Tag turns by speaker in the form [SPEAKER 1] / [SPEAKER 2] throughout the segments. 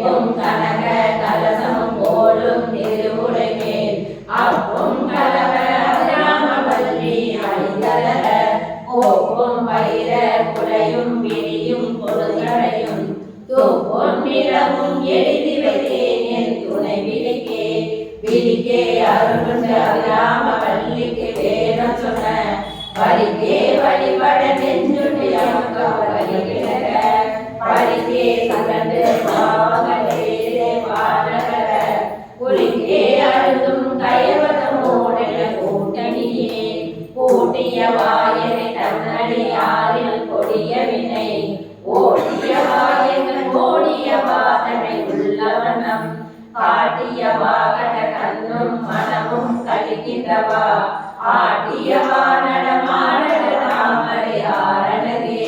[SPEAKER 1] செப்பும் கனக கலசமும் போலும் திருவுடை மேல் அப்பும் கலவ ராமவல்லி அணிந்தலர கோப்பும் பயிர குலையும் விரியும் பொருள்களையும் தூப்பும் நிலவும் எழுதி வைத்தேன் என் துணை விழிக்கே அருள்கொண்ட ராமவல்லிக்கு வேதம் சொன்ன வலிக்கே வழிபட நெஞ்சுடைய பலிக்கே கலந்து பாவங்களே பாடகர குளிக்கே அழுதும் கைவதமோடென கூட்டணியே கூட்டிய வாயனை தன்னடியாரில் கொடிய வினை ஓடிய வாயங்கள் ஓடிய வாதனை உள்ளவனம் காட்டிய வாகன கண்ணும் மனமும் கழிக்கின்றவா ஆட்டியவா நடமாடல தாமரை ஆரணகே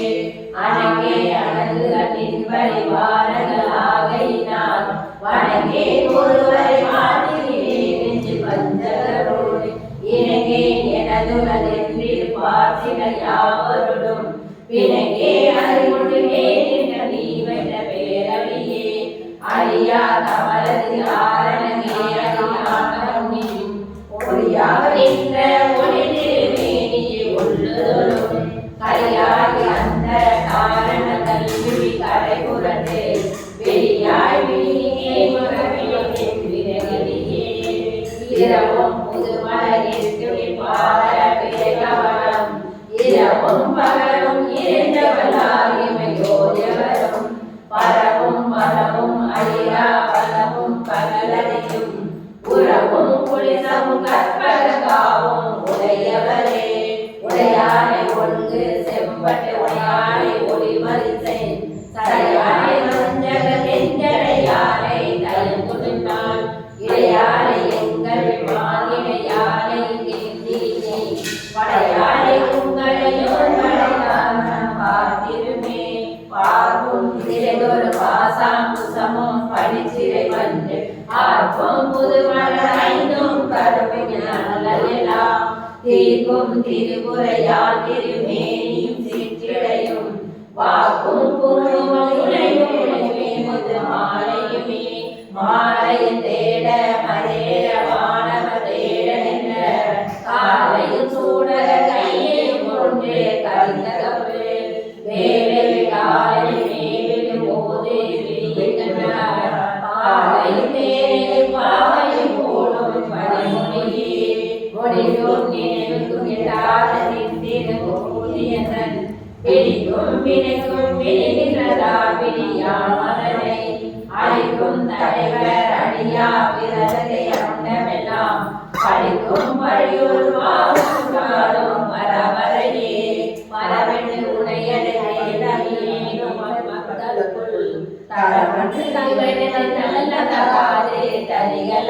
[SPEAKER 1] அணங்கே அணங்குகளின் வழிவாரங்களாகையினால் வணங்கே ஒருவரை மாற்றினேன் என்று பஞ்சகரோடு இணங்கே எனதுலகென்றில் பார்த்தின யாவருடும் பிணங்கே அறிவுண்டுவேன் என்ற நீ வென்ற பேரழியே அழியா தமரது ஆரணகே அறியாமையும் ஒளியாக நின்ற ஒளி திருமேனியை உள்ளுதலும் கரையாகி அந்த காரண கல்வி கரை புரண்டு வெளியாய் விழியே விரகலியே இரவும் புதுமலரிற்கு பார பேரவரம் இரவும் பகலும் இறைந்தவளாகிமையோயவரும் பரவும் பரவும் அழியா பலவும் பகலறியும் உறவும் புலிசமும் கற்பகாவும் உடையவரே உடையானை ஒன்று செம்பட்டு உடையானை ஒளிமரிசை சடையானை மஞ்சக செஞ்சடையானை தயங்குதினால் இடையானை எங்கள் மாதினையானை தீர்த்தீனை படையானை உங்களையோ படையான பார்த்திருமே பார்க்கும் திரையொரு பாசாங்குசமும் படிச்சிறை வந்து ஆர்க்கும் புதுமலர் ஐந்தும் கருமையெல்லாம் தீர்க்கும் திருவுரையால் திருமேனியும் சிற்றிடையும் வாக்கும் பூமுலையும் மாலையுமே மாலையும் தேட மதேர வானவ தேட என்ற காலையும் சூடர கையையும் கொண்டே கரிந்தகவே வேலை காலை மேலும் போது விழிக்கின்றனர் பாலையும் தேரை பாவையும் போடும் பணிமொழியே ஒளியும் நினைவுக்கும் எட்டாத நின்றின கூடியதன் பிடிக்கும் வினைக்கும் விழுகின்றதா விழியாமலனை அழிக்கும் தலைவர் அடியா விரதத்தை அண்டமெல்லாம் படிக்கும் வழியூர் வாழும் மரவரையே மரவென்று உடையதை மக்களுக்குள் தரவன்று தங்களை நல்ல தகாதே தனிகள